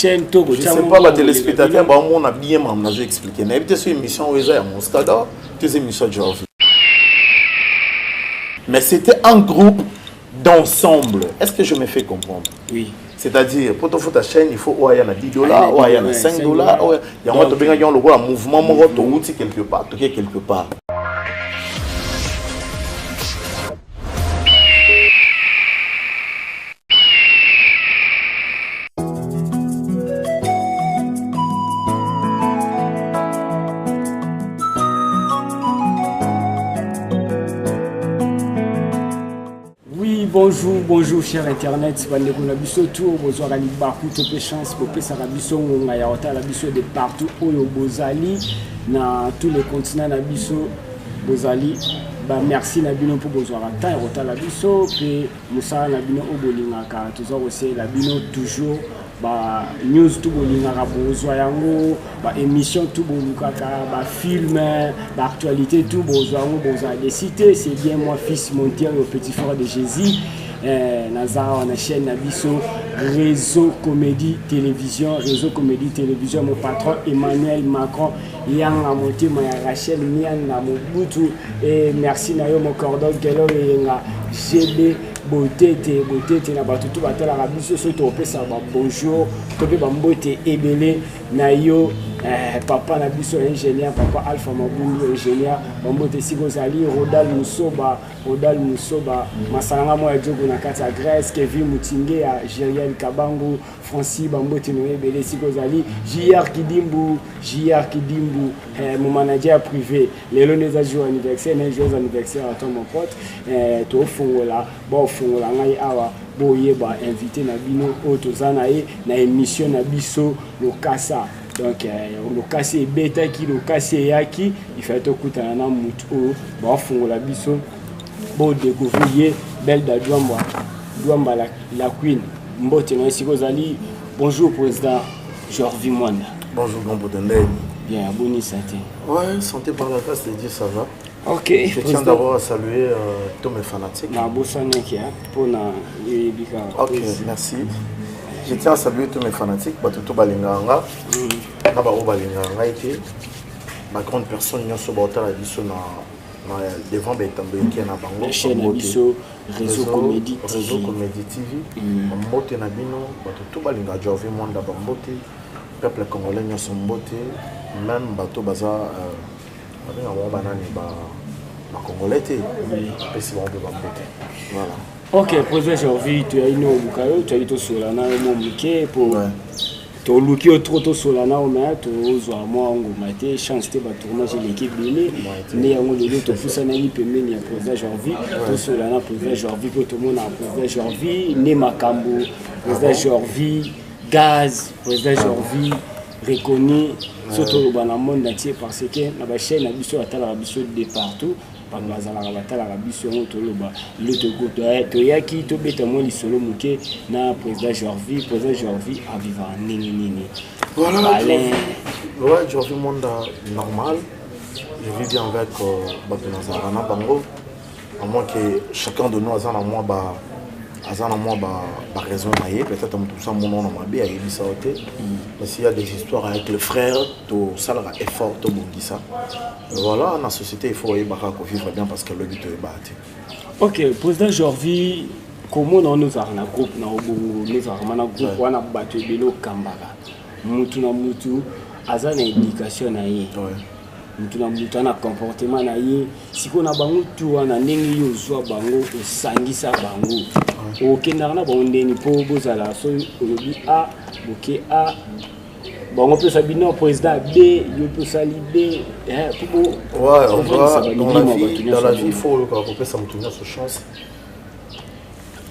chaîne to je sais pas les téléspectateurs ba on a bien m'en expliquer na éviter sur émission où ils ont Moscada tes émissions de Georgie mais c'était un groupe d'ensemble. Est-ce que je me fais comprendre? Oui. C'est-à-dire, pour ta chaîne, il faut il y en a $10, il y en a $5, il y a un mouvement, quelque part, quelque part. Bonjour cher internet, bandeko na biso tour bozwaka libaku tope chance popesaka biso ngonga ya otala biso de partout oyo bozali na tous les continents na biso bozali ba merci na bino pour bozwaka temps ya otala biso pe musala na bino obolingaka toza kosela bino toujours ba news tout bolingaka bozwa yango ba émission tout bolukaka ba film ba actualité tout bozwa yango bozwa des cités. C'est bien moi fils Montier au petit frère de Jésus. Nazar on a chaîne Nabiso réseau comédie télévision mon patron Emmanuel Macron yanga monté ma Rachel Miana Mobutu et merci na yo mon cordon gelo yenga GB beauté na batutu batala rabiso so to pesa ba bonjour to be bambote ebele na yo papa na biso ingénieur papa Alpha Mabundu ingénieur bambote sikozali Rodal Musoba masalanga mo ya jogo na kati ya Grèce Kevin Mutinge ya Gériel Kabango Francis bambote no ebele sikozali JR Kidimbu mon manager privé lelo neza jour anniversaire na jour anniversaire à ton mon pote to fongola bon fongola ngai awa boyeba invité na bino otozana na émission na biso lokasa. Donc le casse est bêta qui le casse est yaki il fait tout coûter un an mutu bon fond la biso bon découvrir belle da Douamba la queen mbote na sikozali. Bonjour président Georges Mwanda. Bonjour grand Boudendé. Bien abonné santé. Ouais, santé par la grâce de Dieu ça va. OK. Je tiens d'abord à saluer tous mes fanatiques. Na bosane qui pour na bika. OK, merci. Je tiens à saluer tous mes fanatiques, Batuto Balinganga, Nabaro Balinganga, ma grande personne, Nyoso Bauta, la biso devant Betambe, qui est na Bango, chaîne biso, réseau comédie TV, Mbote Nabino, Batuto Balinga, Georges Mwanda, Bambote, peuple congolais, Nyoso Mbote, même Bato Baza, Banani, Congolais, et c'est bon de Bambote. Voilà. OK, président Georges, tu as une autre tu as été solana au Moké pour to luki trop solana au mais to zo moi ngomate chance te ba tournage l'équipe bélé mais yango lelo to fusana ni pembeni ya président Georges to solana président Georges ko to mona président Georges ne makambo président Georges gaz président Georges reconnu surtout dans le monde entier parce que na ba chaîne na biso atala biso de partout. Bazala batala biso toloba le to yaki to beta mo lisolo muke na président Georges a vivre nini voilà ouais Georges monde normal je vis bien avec Batunazara na bango à moins que chacun de nous a raison peut-être tout ça mon nom m'a bien ça mais s'il y a des histoires avec le frère tout ça leur effort tout bon ça voilà dans la société il faut vivre bien parce que le but est battu. OK président Georges comment nous avons un groupe na obongo nous avons un groupe wana bato belo kambaka mutu na mutu azana éducation na ye mutu na mutu na comportement na ye siko na bango tu wana ndenge yo zwa bango osangisa bango okendaka na bango ndeni mpo bozala so olobi a boke a bon on peut s'abonner président B yo peut sali B ouais dans la vie il faut que ça me tourne sur chance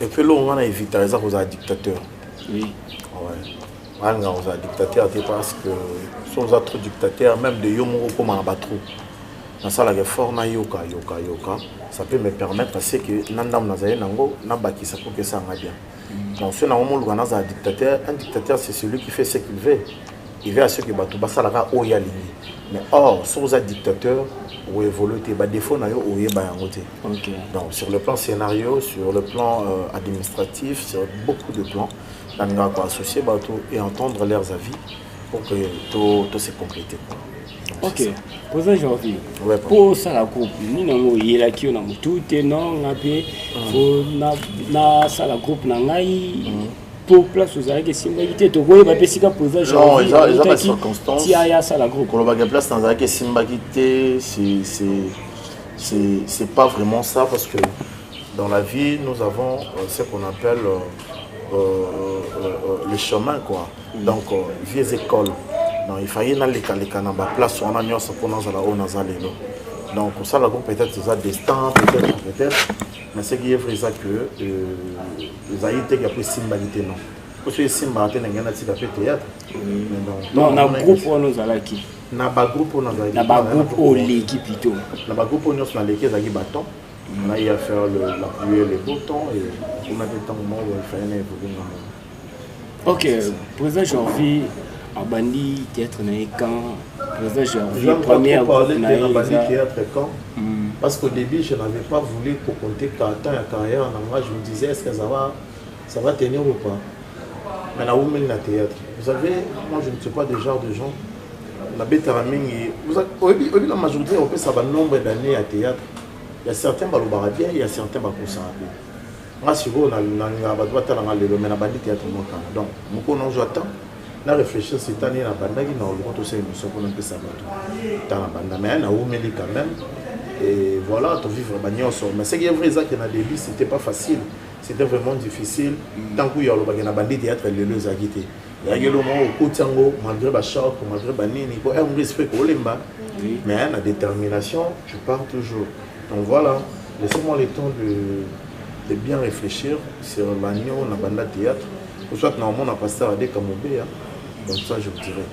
et puis là on a évité les dictateurs oui ouais on a dictateur parce que sont autres dictateurs même de yomo comme un bateau dans ça la réforme na yoka ça peut me permettre parce que nandam nazaye nango na bakisa pour que ça aille bien donc ce normalement le dictateur un dictateur c'est celui qui fait ce qu'il veut il veut à ce que bato basalaka oya ligne mais or sans un dictateur ou évoluer ba défaut na yo oye ba yango te. OK. Donc sur le plan scénario, sur le plan administratif, sur beaucoup de plans associer et entendre leurs avis pour que tout se complète. Ok, pour ça, j'ai envie. Pour ça, la groupe, nous avons eu la qui on a tout et non, on a fait, na ça la groupe n'a pour place aux arrêts que si on était au bout, il va passer comme pour ça. Non, ils ont des circonstances. Si il y a ça la groupe. Quand on va place dans arrêt que Simba quitté, c'est pas vraiment ça parce que dans la vie, nous avons ce qu'on appelle le chemin, quoi. Donc, vieilles écoles. Donc, il fallait aller à la place où on a mis ce qu'on a là. Donc, ça, la groupe peut-être c'est ça destin, peut-être. Mais ce qui est vrai, c'est que les haïtiens qui ont pris Simba quitté, non. Parce que Simba a été un théâtre. Non, dans le groupe, on nous a qui. Dans le groupe, on a groupe où l'équipe plutôt. Dans le groupe, on a l'équipe qui bâton. On a eu à faire la pluie et les beaux temps et on a des temps où il fallait évoluer. Ok, président Janvier, à Bandi, théâtre quand président Janvier, première parler de Bandi théâtre quand parce qu'au début, je n'avais pas voulu pour compter qu'à temps et carrière en anglais, je me disais est-ce que ça va tenir ou pas. Mais là où on met le théâtre, vous savez, moi je ne suis pas du genre de gens. La bête à la majorité, on peut savoir le nombre d'années à théâtre. Il y a certains qui sont bien, il y a certains qui sont bien. Moi, si vous avez un bandit théâtre, donc, nous j'attends. Là, réfléchir cette année, la bande qui n'a pas aussi émission pour nous ça dans la bande, mais on a quand même. Et voilà, tu vivre bagnon. Mais ce qui est vrai, c'est que dans le début, c'était pas facile. C'était vraiment difficile. Tant qu'il y a un bandit théâtre, il y a le agité. Il y a le moment où malgré le choc, malgré le nini, il y a un respect pour les mains. Mais la détermination, tu pars toujours. Donc voilà, laissez-moi le temps de bien réfléchir sur l'agneau, la bande théâtre. Pour soit que normalement on a passé à des Kamobé. Donc ça je vous dirais.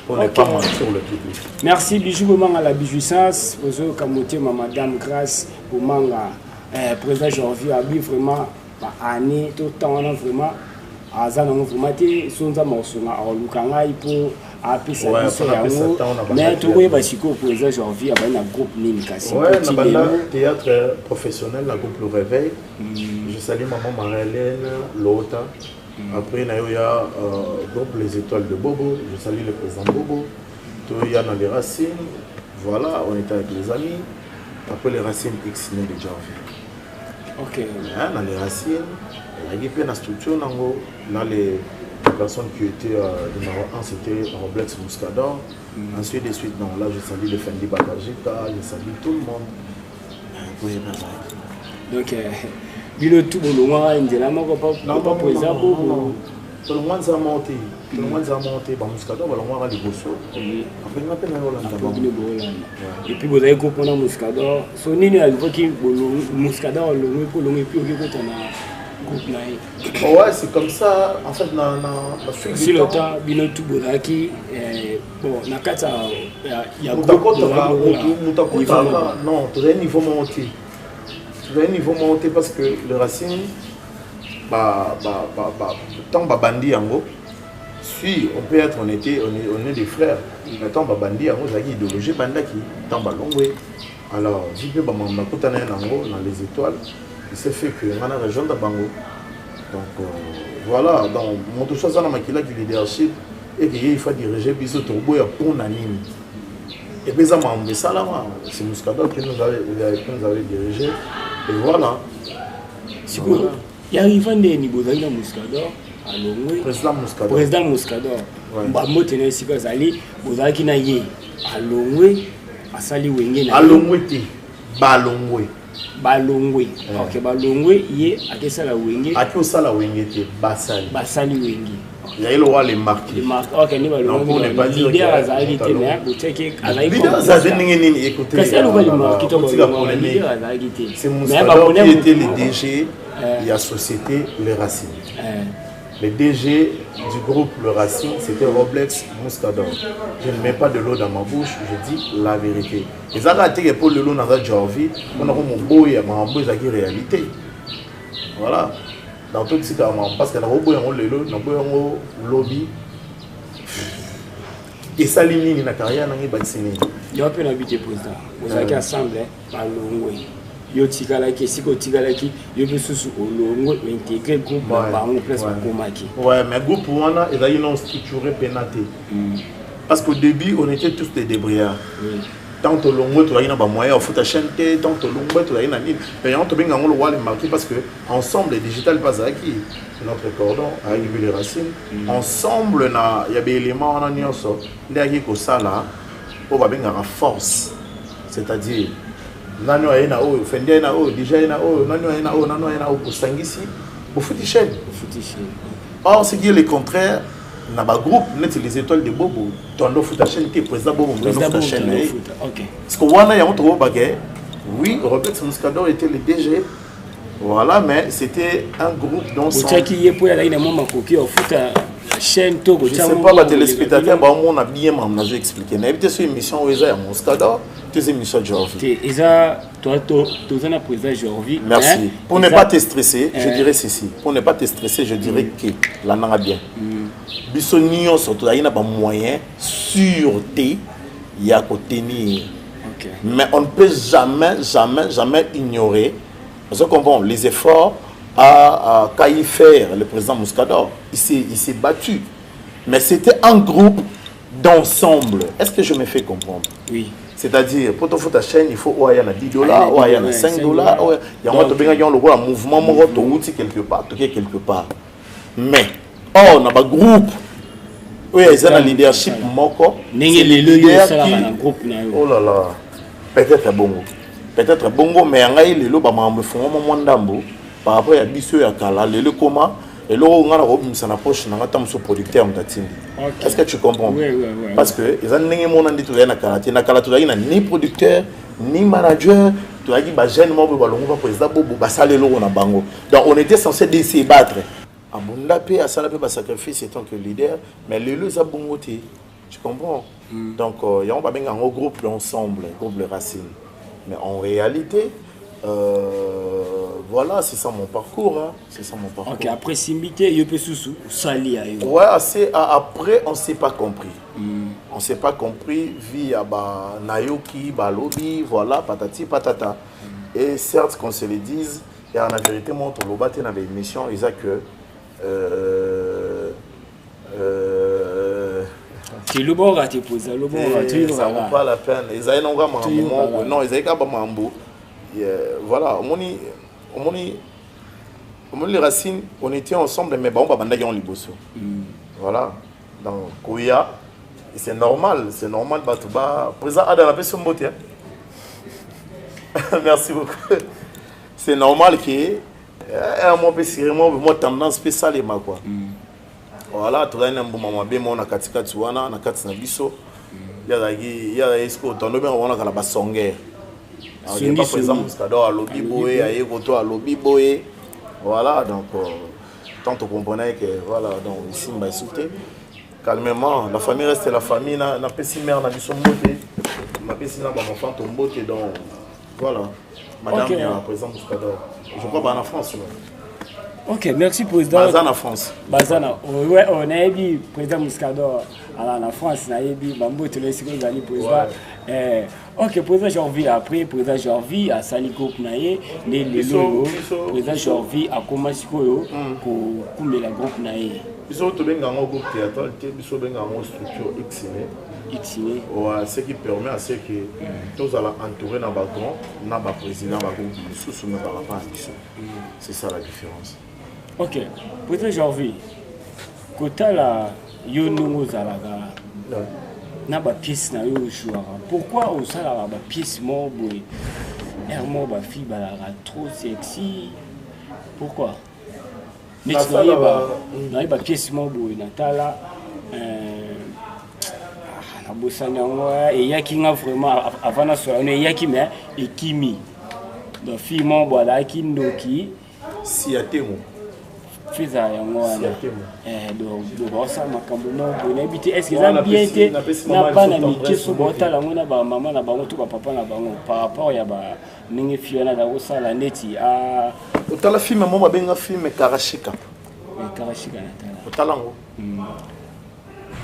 On n'est pas sur le public. Merci Bijou Bomanga la Bijouissance. Ozo Kamoté, Madame Grâce, Bomanga, président Janvier, a vu vraiment année, tout le temps on a vraiment. Azana vraiment été sonza morceau à Lukanga pour appeler sa mission mais tout le monde président Janvier avec un groupe Ninkasi. Ouais, un théâtre professionnel, la groupe Le Réveil. Je salue maman Marie-Hélène, Lota. Après, il y a le groupe Les Étoiles de Bobo. Je salue le président Bobo. Il y a dans les Racines. Voilà, on était avec les amis. Après les Racines X de Janvier. Ok. Dans les Racines. Il y a une structure, là les personnes qui étaient numéro 1 c'était Roblex Muscador. Ensuite, là je salue le Fendi Bagajika, je salue tout le monde. Donc, il tout le monde, il n'y a pas pour ça. Tout le monde a monté. Tout le monde a monté. Muscador, on va aller bosser. Après, on appelle Hollande. Et puis, vous avez compris Muscador. Son nid a évoqué Muscador, le plus long et plus ouais, c'est comme ça. En fait, si le temps, Bino Tubolaki, bon, Nakata, il y a beaucoup de non, tu as un niveau monté. Tu as un niveau monté parce que le Racine, tant Bandi Ango, si on peut être, on est des frères, mais tant Bandi Ango, il y a une idéologie Bandaki, tant Balongwe. Alors, je peux dans les étoiles. Il s'est fait que on a région de Bango. Donc voilà, donc mon tout chose dans ma qui leadership et qu'il faut diriger Biso Turbo pour anime. Et puis ça m'a emmené ça là, c'est Muscador qui nous avait dirigé. Et voilà. Il y a Ivan de Nibozaïna Muscador, à Longwe. Président Muscador. Mbambo tenait ici que Zali, Bozaki na ye, à Longwe, à Sali Wenge. À Longwe, Balongwe. Balongwe. Ok, Balongwe, yé, à qui ça la Wenge? À qui ça la Wenge, Basali. Basali Wenge. Il y a le roi les marqués. Ok, nous allons pas dire que Azali était mais vous checkez Azali. C'est Muscador qui était le DG de la société Les Racines. Le DG du groupe Le Racine, c'était Roblex Muscador. Je ne mets pas de l'eau dans ma bouche, je dis la vérité. Et ça a été pour le lot dans la Janvier, on a mon beau et ma beau et réalité. Voilà. Dans tout ce cas, parce que nous avons le lot, nous avons le lobby. Et ça limite la carrière, nous avons vacciné. Il y a un peu d'habitude président. Vous avez qu'à assembler par le yo tikalaki siko tikalaki yo besusu olongo intégrer groupe bango presque komaki. Ouais, mais groupe wana ils ont non structuré pénaté. Parce qu'au début on était tous des débrouillards. Tant que l'on tu as une moyen, faut acheter, tant que l'on tu as une année. Et on te bien on le voit les marquer parce que ensemble les digital pas acquis. Notre cordon avec les racines. Ensemble il y a des éléments en union so. Derrière que ça là, on va bien avoir force. C'est-à-dire nano ina o fende na o déjà ina o nano ina o pour sangisi pour futichen. Or ce qui est le contraire. Dans le groupe, on utilise les étoiles de Bobo. Tondo Foutachen, qui est président Bobo, Foutachen. Parce que Wana Yamon Togo Bagay, oui, Robert Muscador était le DG. Voilà, mais c'était un groupe dont. Je ne sais pas, les téléspectateurs, on a bien expliqué. On a évité sur l'émission où il y a Muscador, c'est une émission de Jorvi. Merci. Pour ne pas te stresser, je dirais ceci. Pour ne pas te stresser, je dirais que la langue a bien. Bisogno surtout il y a des moyens sûreté il y a côté tenir. Mais on ne peut jamais ignorer parce qu'on comprend les efforts à y faire le président Muscador il s'est battu mais c'était un groupe d'ensemble. Est-ce que je me fais comprendre? Oui. C'est-à-dire, pour te faire ta chaîne, il faut il y a $10, il y a $5, il y a un mouvement quelque part. Mais, on a un groupe, oui, ils ont un leadership moko. Oh là là, peut-être bongo, mais il y a par rapport à Bissou et à Kala, le comment. Et là, on a une approche sur producteur. Est-ce que tu comprends? Oui. Parce que ils ont ni producteur, ni manager. Donc on était censé se battre. Abundapé à Salapé sacrifice étant que leader, mais le lieu a bongoté. Tu comprends? Donc il y a un groupe d'ensemble, un groupe de racines. Mais en réalité, voilà, c'est ça mon parcours. Hein. C'est ça mon parcours. Ok, après Simbité, il y a peu sous Sali. Ouais, après, on ne s'est pas compris. On ne s'est pas compris via Nayoki, Balobi, voilà, patati, patata. Et certes, qu'on se le dise, et en vérité, moi, pour le battre dans l'émission, ils disent que. Le bon raté pour ça, le bon raté. Ça ne vaut pas la peine. Ils ont un moment. Non, ils ont un mambo. Voilà, les racines, on était ensemble, mais bon, on a liboso. Voilà, donc Kouya, c'est normal, Batouba. Président Adam, la personne beauté. Merci beaucoup. C'est normal que moi tendance spéciale quoi. Voilà, tu as un bon moment bien mon akatika tuana na katina biso. Ya esko tondo bien on a la basongue. Il n'y a pas présent Muscador à lobby boé, à Yegoto à lobby boé. Voilà, donc tant qu'on comprenait que voilà, donc ici on va sauter. Calmement, la famille reste la famille, n'a pas si mère n'a vu son beauté. Ma petite n'a pas mon enfant ton beauté, donc voilà. Madame est à présent Muscador. Je crois pas en France. Ok, merci président. Bazan en France. Bazan, ouais, on a dit président Muscador en France, on a dit Bambo tu laisses que vous président. Ok, président Jorvi après président Jorvi à Saliko Kunaye, les président Jorvi à Komasiko pour couler la groupe Naye. Ils sont tous bien en groupe théâtral, ils sont bien en structure Xine. Ouais, ce qui permet à ce que nous allons entourer dans le président du groupe sous le rapport. C'est ça la différence. Ok, président Jorvi, côté la Yono Zalaga, na ba pièce na yo joueur. Pourquoi on ça la ba pièce mo boy? Hermo ba fille ba trop sexy. Pourquoi? Mais tu n'as pas pièce mo boy Natala na bosana ngwa et yaki nga vraiment avant na so on yaki mais et kimi. Donc fille mo boy la kindoki si atemo. Fiza yango wana donc ça makambo no bonabité est-ce que ça bien été na pas na mikeso bota la ngona ba maman na bango to ba papa na bango par rapport ya ba ningi fiona da osala neti a otala film mo benga film Karashika Karashika natala otala ngo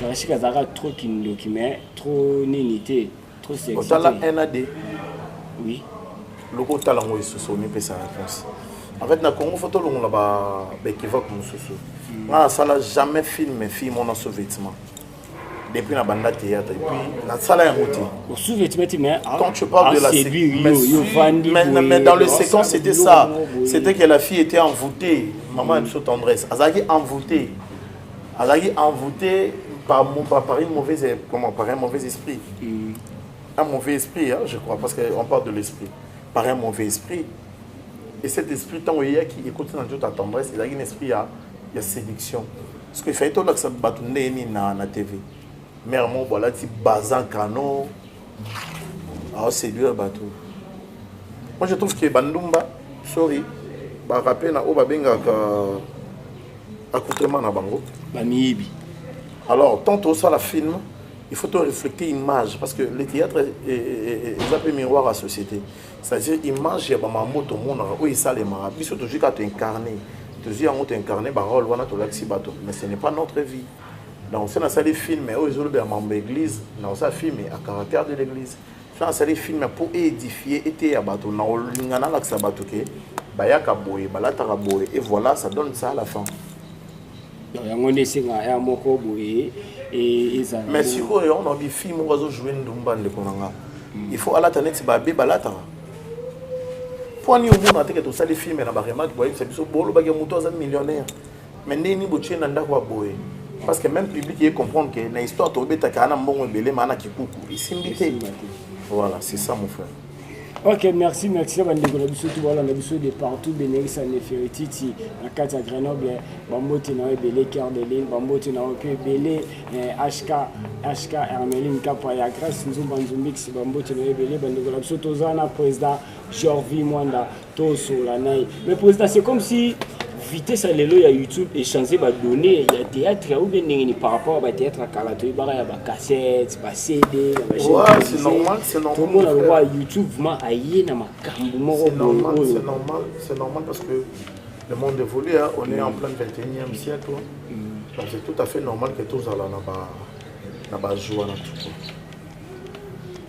Karashika zaka trop kindoki mais trop ninité trop sexy otala NAD oui le côté talango est sous mais sa réponse. En fait, na Congo photo long là-bas, équivoque mon sous. Moi, ça n'a jamais filmé film mon sous-vêtement. Depuis la bande théâtre et puis la salle est montée. Quand tu parles de la séquence, mais dans les séquences c'était ça, c'était que la fille était envoûtée, maman elle sous tendresse, elle envoûtée par un mauvais esprit, un mauvais esprit, hein, je crois, parce qu'on parle de l'esprit, par un mauvais esprit, et cet esprit tant qu'il y a qui écoute dans toute ta tendresse, il a un esprit il y a séduction, parce qu'il fait tout là que ça bat na TV. Mère mon voilà ti bazan canon à séduire bateau. Moi je trouve que Bandumba sorry ba rappel na o ba benga ka accoutrement na bango bamibi. Alors tantôt ça la film il faut refléter une image parce que le théâtre est un peu miroir à la société. C'est-à-dire image ya ba mamoto mona o isa les mara biso toujours ka te incarner toujours on te incarner ba rôle wana to laxi bateau mais ce n'est pas notre vie. Donc, si on a des films, ils ont des l'église, on a film à caractère de l'église. Si on a des films pour édifier, et voilà, ça donne ça à la fin. Mais si on a des films, on va jouer il faut aller à la tête, pour nous, on a des films, on a des millionnaires. Mais nous avons des parce que même le public comprend que dans l'histoire, tu as un bon belé, voilà, c'est ça mon frère. Ok, merci. On a besoin de partout, Bénéris à Nefertiti, à Katia Grenoble, Bambote na belé, Cœur de Lille, Bambote na belé, HK, Hermeline, Kapaya, Grâce, nous avons Banzumix, Bambote na belé, Bandegola, Sotozana, président, Jorvi, Mwanda, Toso, Lanaï. Mais président, c'est comme si vitesse à l'élo, il y a YouTube et changer ma données, il y a théâtre ou bien par rapport à théâtre à Kalato, il y a cassette, CD, ouais, c'est normal, c'est normal. Tout le monde a droit YouTube, c'est normal parce que le monde évolue, hein. On est en plein 21e siècle. Donc c'est tout à fait normal que tous allons jouer.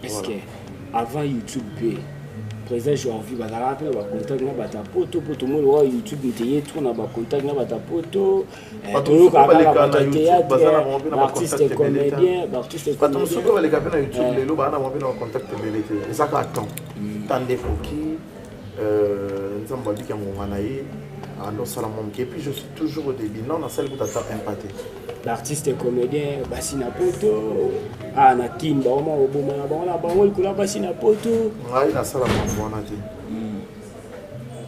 Est-ce que avant YouTube, président Jean-Vie bazala pe ba contact na bata poto poto mo wa YouTube ntiye tout na ba contact na bata poto to ka ba théâtre artiste comédien artiste comédien to so ko le ka na YouTube lelo ba na mo na contact belete ezaka attend tande foki nzamba bika ngona ye ando sala mon et puis je suis toujours au début non na salle ko tata empathé l'artiste comédien basina poto na kimba oma oboma na bango la bango likula basina poto ngai na sala mon wana te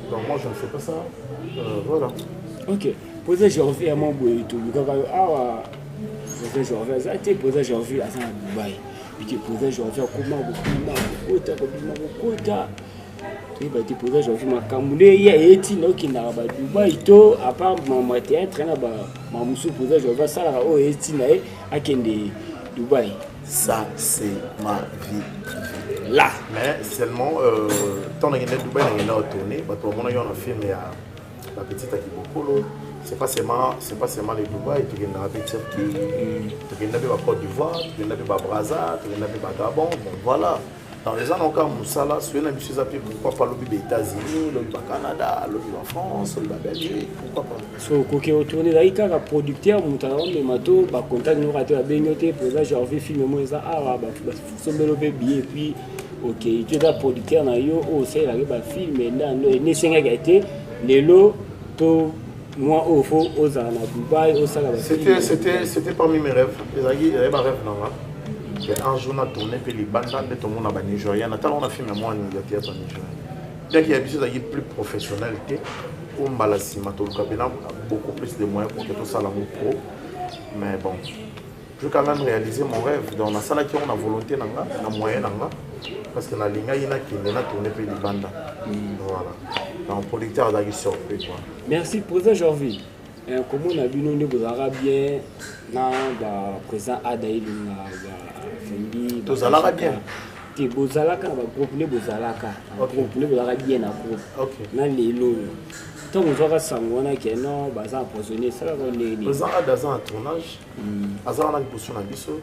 donc moi je ne fais pas ça voilà ok poser Jorvi à mon boy tout kaka awa poser Jorvi ça te poser Jorvi à ça Dubaï et que poser Jorvi comment beaucoup tu vas te poser Jorvi makamule ya eti no kinara ba Dubaï to à part mon théâtre na ba mamusu poser Jorvi ça la o eti na akende Dubaï. Ça, c'est ma vie. Là. Mais seulement, tant que Dubaï est tourné, parce que mon aïe on a filmé la petite Akibokolo. C'est pas seulement les Dubaï, tu viens de Turquie, tu viens de Côte d'Ivoire, tu viens de Brazza, tu viens de Gabon. Donc voilà. Dans les années encore, Moussala, si on a mis appelé pourquoi pas l'objet des États-Unis, l'objet du Canada, l'objet de la France, l'objet de la Belgique, pourquoi pas. So, quand on tourne là, il y a un producteur, il y a un contact, nous avons un bénioté, pour ça, j'ai envie de filmer, il y a un billet, puis, ok, tu es un producteur, il y a un film, il y a un lots, moi, au fond, aux Dubaï, au Salvador. C'était parmi mes rêves. Il y avait un rêve là. Un jour, on a tourné, puis les bandes de tout le monde à Nigeria. On a filmé moi en théâtre en Nigeria. Bien qu'il y ait des choses plus professionnelles, pour Mbalassi, beaucoup plus de moyens pour que tout ça soit pro. Mais bon, je veux quand même réaliser mon rêve. Dans la salle, on a volonté, on a moyen, parce que la ligne, il y a qui a tourné, puis les bandes. Voilà. Donc, producteur a été surpris. Merci, président Jorvi. Comment on a vu nous les Arabiens, le président Adaïl, Fendi. Tous Arabiens. Te bozalaka na groupe les bozalaka. Groupe les bozalaka bien na groupe. OK. Na lelo. Tant on doit sangwana que non, baza empoisonné ça va les. Président Adaïl en tournage. Azar na position na biso.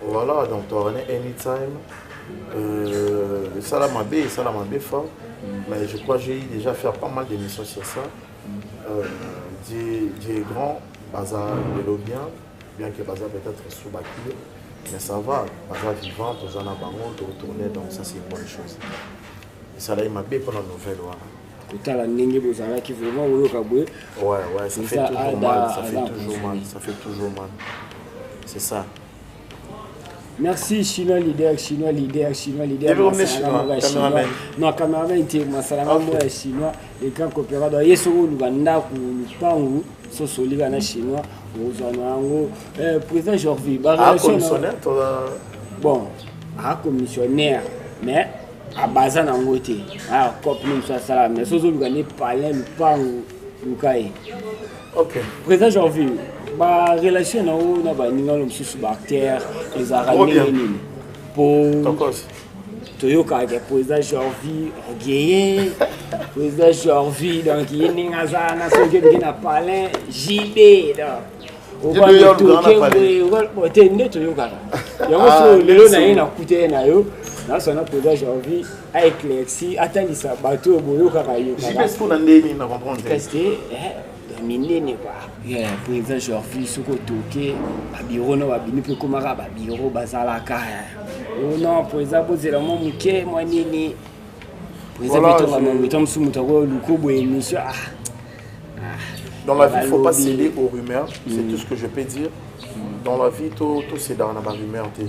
Voilà, donc tu auras anytime. Ça l'a m'a fort. Mais je crois que j'ai déjà fait pas mal d'émissions sur ça. J'ai grand, Bazar vélo bien que Bazar peut-être sous Bakir. Mais ça va, Bazar vivant, aux en abandon, de retourner, donc ça c'est une bonne chose. Et ça là, il m'a bien pour la nouvelle. Ouais, ça fait toujours mal, ça fait toujours mal. C'est ça. Merci Chinois leader. Non, cameraman était Masalama Chinois et quand coopérateur Yeso Luganda Lupangu, Sosoliga na Chinois, président Jorvi. Bon, commissionnaire, mais à Bazan en côté. Comme ça, ça, mais Sosoliga parler Lupangu Lukai. Ok. Président Jorvi. La relation na ba ninga lo msusu ba terre les arabes pour Toyoka ke président Jorvi Gueye président Jorvi donc ninga za na so ke na palin JB donc o ba to ke o Toyoka ya mo lelo na ina kute na yo na so na président Jorvi a éclairci atandisa bato boyoka ka yo JB pour na ndeni na comprendre minene quoi président Jorvi soko toke ba bureau no ba bini pe komaka ba bureau bazalaka non président bozela mo muke mo nini président to ba mo tom sumu to ko lukobo émission dans la vie il faut pas céder aux rumeurs c'est tout ce que je peux dire dans la vie tout c'est dans la rumeur té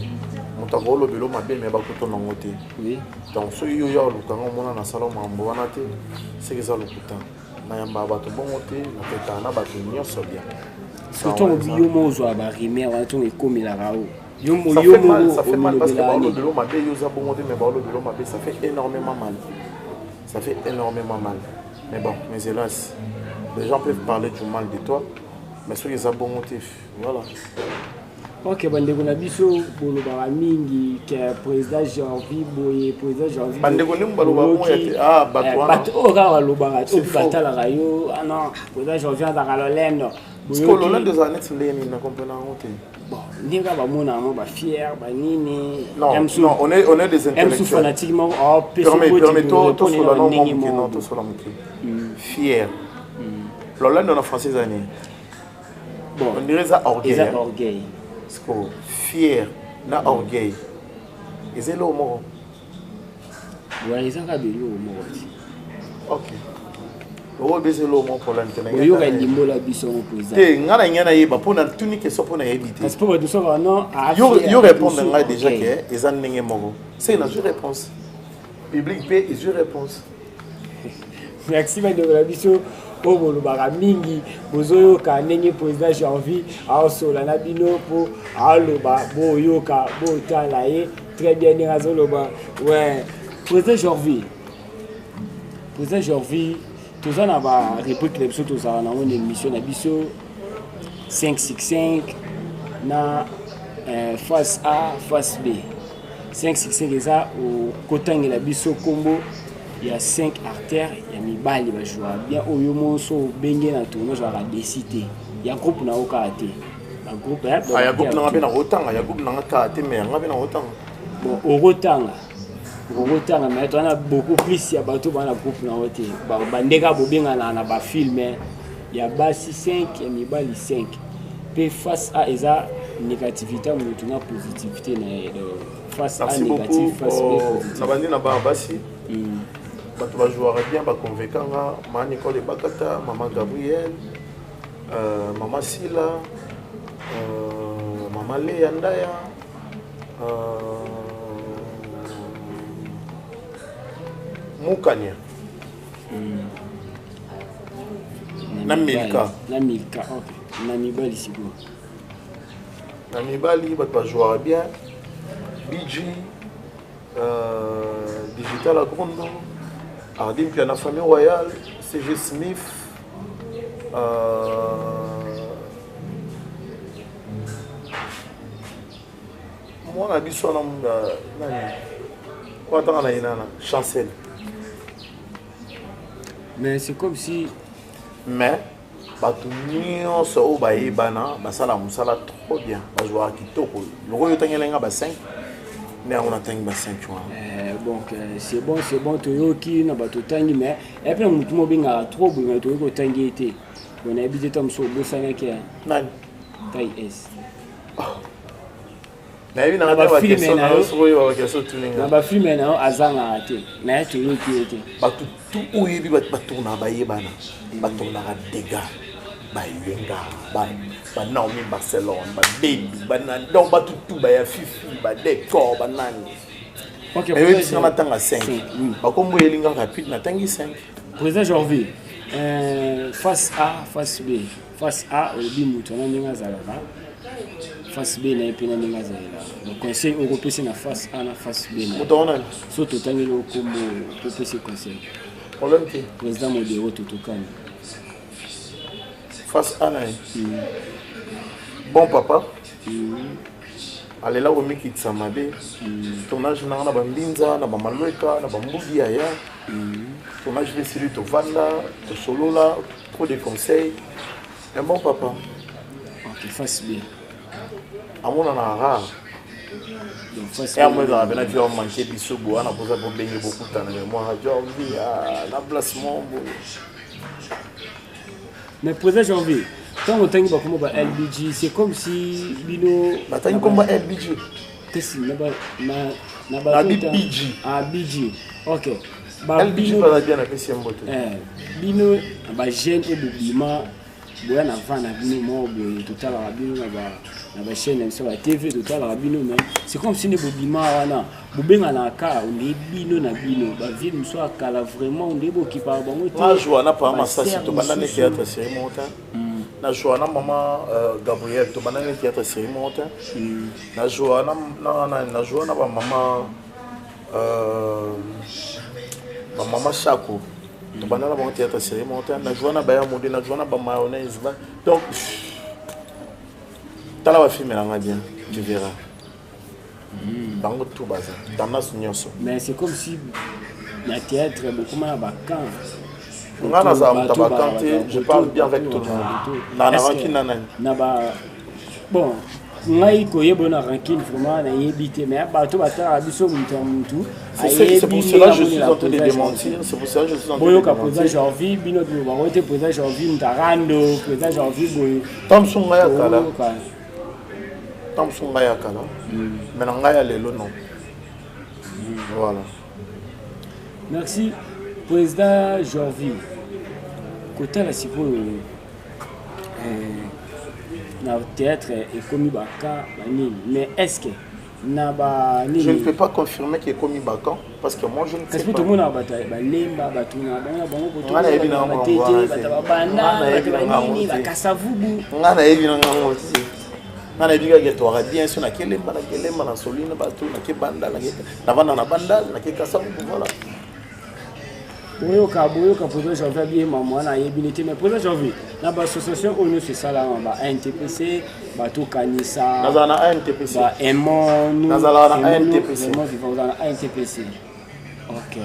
motago lo belo mabe mais ba ko to nango té oui donc so yo yo lukanga mona na salon mambo wana té c'est que ça le putain. Surtout au biomo zoa ba rimer wa to ekomela rao ça fait mal parce que le belo mabe yoza bongo mais le belo mabe ça fait énormément mal mais bon mais hélas les gens peuvent parler du mal de toi mais ceux qui ont bon motif voilà. Ok, bandeko na biso boloba mingi ke président Jorvi boye président Jorvi bandeko ni mbaloba mo yate batwana ora baloba to batala rayo non président Jorvi za kalolendo boyo ko lolendo za net leni na comprendre ngote bon ndinga ba mona mo ba fier ba nini non on est des intellectuels fanatiquement permettons to sur la non to sur la fier lolendo na français ani bon on dirait ça orgueil fier na orgueil c'est le mot ouais ils ont kabeli le mot ok o bese le mot pour l'antenne yo ga limbo la biso président te ngana nyana yeba pona tuni que so pona yebite parce que tout ça non yo répondre nga déjà que ezan ndenge moko c'est une réponse public paix et réponse merci de la biso po bolobaka mingi bozoyoka ndenge président Jorvi aosola na bino po aloba boyoka botala ye très bien ndenge azoloba ouais président Jorvi toza na ba réplique na biso tozala nango na émission na biso 565 na face A face B 565 eza okotangela biso kombo il y a 5 artères, il y a mibali ba jouer bien oyo monso benge na tourno genre la décité. Il y a groupe na okate. Un groupe ya groupe na bena otanga, ya groupe na kate mais nga bena otanga. Bon, orotanga mais on a beaucoup plus ya bato bana groupe na ote. Ba bandeka bo benga na ba film il y a basi 5 et mibali 5. Pe face à eza négativité mais tu na positivité na face à négatif face B positif. Na bandi na ba basi. Tu vas jouer bien, convaincant Maman Nicole Bakata, Maman Gabriel, Maman Sila, Maman Léa Ndaya, Moukania. Namilka, ok. Namibali, c'est bon. Namibali, tu vas jouer bien. BG, Digital Agrondo. Ardim puis la famille royale, CG Smith, moi on a vu son nom, quoi t'en as une Chancel. Mais c'est comme si, mais bato nyonso o baye bana basala musala trop bien, bazwa kitoko. Le royo tangelenga ba 5. Mais on a tangi ba 5 ans. Donc c'est bon toyoki na bato tangi mais et puis mutu mo binga trop binga toyoko tangi été. On a habité tam so bosanga ke. Nani? Tai S. Na hivi na ba question na so ba question tuninga. Na ba film na azanga ate. Na toyoki été. Bato tout oyebi bato na ba yebana. Bato na ga dégâts. Ba yenga ba Naomi Barcelone, ba baby, ba nan donc ba tout ba ya fifi, ba décor, ba nani. OK, mais oui, on attend à 5. Ba comme yelinga rapide na tangi 5. Président Jorvi, face A, face B. Face A, bi mutu na ninga zalaka. Face B na epina ninga zalaka. Le conseil européen c'est na face A na face B. Mutu ona. So to tangi lo kombo PPC conseil. Problème qui président modéro Totokani. Face A na. Bon papa. Allez là au Miki Tsamabe. Tournage na bambinza na bamaloika na bambugi aya. Tournage de Siri to Vanda, to Solola, trop de conseils. Un bon papa. OK, face B. Amona na rare. Donc face B. Et moi là, ben tu as manqué biso boa na posa pour baigner beaucoup de temps mais moi Jorvi na placement. Mais président Jorvi, quand on tangi comme LBG, c'est comme si bino tangi comme LBG. Qu'est-ce na BG. Ah BG. OK. LBG pas bien na pesi mbote. Bino ba jeune et bobima boya na vana bino mo boye total la bino na ba chaîne sur la TV total la bino mais c'est comme si ne bobima wana bobenga na ka on est bino na bino ba ville mso akala vraiment on est beau qui parle bango te. Na joie na pa masasi to bandane théâtre série monta. Na joie na maman Gabriel to bandane théâtre série monta. Na joie na joie na ba maman ma maman Chako to bandana ba théâtre série monta. Na joie na ba ya modé na joie na ba mayonnaise donc tala ba film na bien tu verras. Bango tout bazar tendance nyonso. Mais c'est comme si la théâtre beaucoup mal à camp. Je parle bien avec tout le monde. Bon, ngai koyebo na ranking vraiment na yebité mais bato batara biso mutu. C'est pour cela que je suis en train de démentir. C'est pour ça que je suis en train de démentir. Président Jorvi, bino de ba wote président Jorvi Ntarando, président Jorvi boy. Thompson ya kala. Thompson ya kala. Mais na ya lelo non. Voilà. Merci président Jorvi. Côté la sipo na théâtre et commis baka mais est-ce que je ne peux pas confirmer qu'il est commis Bakan parce que moi je ne sais pas. Est-ce que tout le monde a battu Lemba batuna oui, ka président Janvier bien maman na yebinité mais président Janvier na ba association ONU c'est ça là ba NTPC ba to kanisa na NTPC ba Emon na NTPC vraiment vivons dans la NTPC. OK.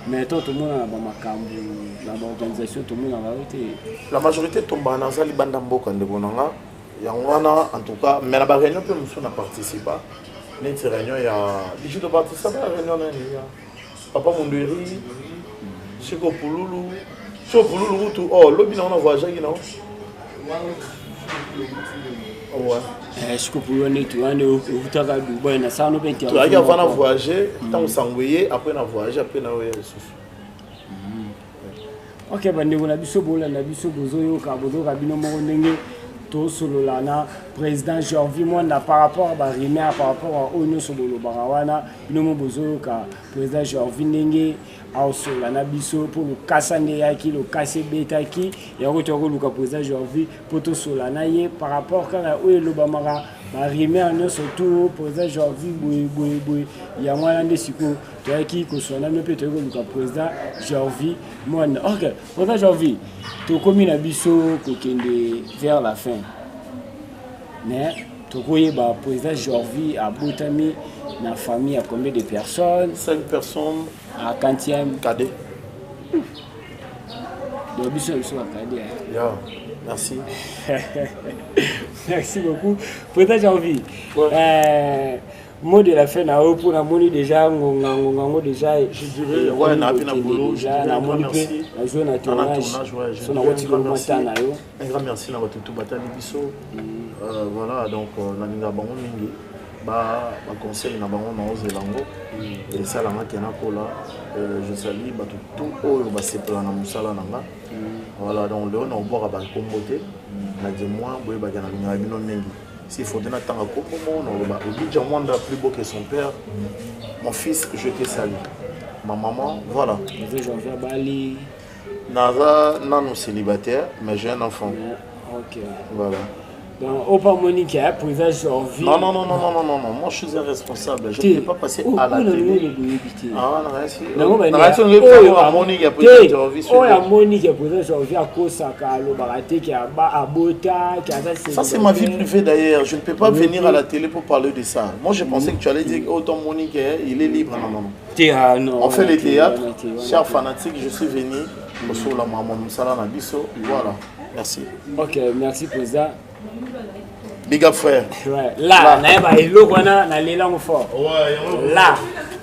Mais tout le monde a ba makambu na ba organisation tout le monde a été la majorité tomba na zali banda mboka ndeko nanga yangwana en tout cas mais la ba réunion peut nous na participer une réunion ya bijou de participer à la réunion na papa Monderi Chiko Pululu, tout. Oh, l'objet on a voyagé, non? Ouais. Chiko Pululu, tu as vu Dubaï, na ça nous tu as avant voyager, tant s'envoyer, après on a voyagé, après on a voyagé. OK, bande on a biso bola na biso bozoyo ka bozo ka bino mo ndenge to solo lana président Jorvi moi na par rapport à Rimea par rapport à Ono Sobolo Barawana bino mo bozoyo ka président Jorvi ndenge also la nabiso pour le kasande yaki le kasé betaki ya retour le président Jorvi pour to solana ye par rapport à le bamara ba Rimea no surtout président Jorvi boy ya mwana ndesiko to yaki ko sona me peut le président Jorvi moi OK président Jorvi to komi na biso ko kende vers la fin mais to koye ba président Jorvi a botami na famille à combien de personnes? 5 personnes à quantième cadet. Donc biso à cadet. Yeah, merci. Merci beaucoup. Président Jorvi. mot de la fin na haut pour la monnaie déjà ngonga déjà je dirais ouais na pina boulot déjà na monnaie na zone na tournage so na woti ko matana yo un grand merci na watutu batali biso voilà donc na ninga bango mingi ba conseil na bango na ozelango et ça la makena kola je salue ba tout oyo ba sepela na musala nanga voilà donc le on boire ba kombote na de moi boye ba kana ninga bino mingi. S'il faut donner tant à Mwanda plus beau que son père. Mon fils, je te salue. Ma maman, voilà. Non, célibataire, mais j'ai un enfant. Ok. Voilà. Donc, au pas Monique, présent sur vie. Non, moi je suis un responsable. Je ne peux pas passer à la télé. Ah, non, Monique a présent sur vie. Oh, Monique a présent sur vie à cause de Baraté qui a Bota, qui a ça, c'est ma vie privée d'ailleurs. Je ne peux pas venir à la télé pour parler de ça. Moi, je pensais que tu allais dire, oh, ton Monique, il est libre. Non. On fait les théâtres. Chers fanatiques, je suis venu. Sur la maman Moussala Nabiso. Voilà. Merci. Ok, merci pour ça. Big up frère. Ouais. Là, là.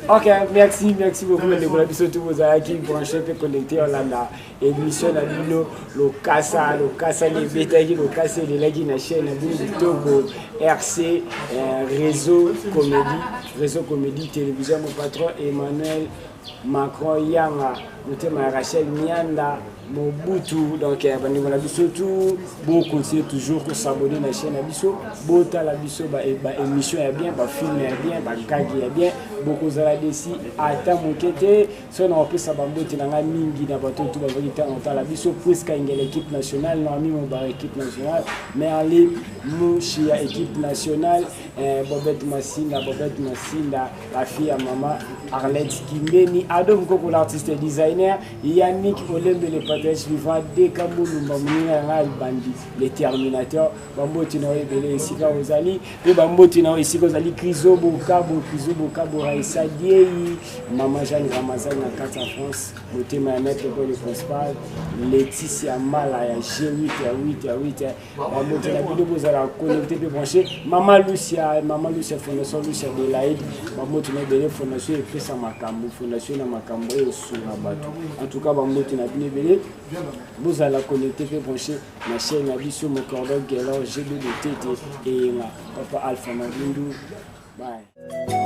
Ok, merci beaucoup de biso tout vos qui branché et connecté à la émission na bino le Kassa les bétails le Kassa les lagi na chaîne de Togo RC réseau comédie télévision mon patron Emmanuel Macron Yanga notamment Rachel Mianda Mobutu donc bandingo na biso tout bon conseil toujours que s'abonner na chaîne na biso bota la biso ba émission ya bien ba film ya bien ba kagi ya bien beaucoup za desi ata mokete so na opesa bamboti na nga mingi na bato tout ba vita on la biso presque ngel équipe nationale na mi mo ba équipe nationale mais allez nous chez équipe nationale Bobette Massinda la fille à maman Arlette Kimbeni Adom Koko l'artiste et designer Yannick Olembe le partage suivant Dekambou Lumbamuni Bandi les Terminateurs Bamboti na ebele esika ozali pe bamboti na esika ozali Krizo Bokabo Raissa Diei Maman Jeanne Ramazan na carte en France motema ya maître pour le principal Laetitia Mala ya G8 bamboti na bino bozala connecté pe branché Maman Lucia Fondation Lucia de l'Aïd bamboti na ebele fondation et pesa makambo fondation na makambo et sur bato en tout cas bamboti na bino ebele bozala connecté pe branché na chaîne na biso mon cordon Gelo G2 de TT et papa Alpha Mavindu bye.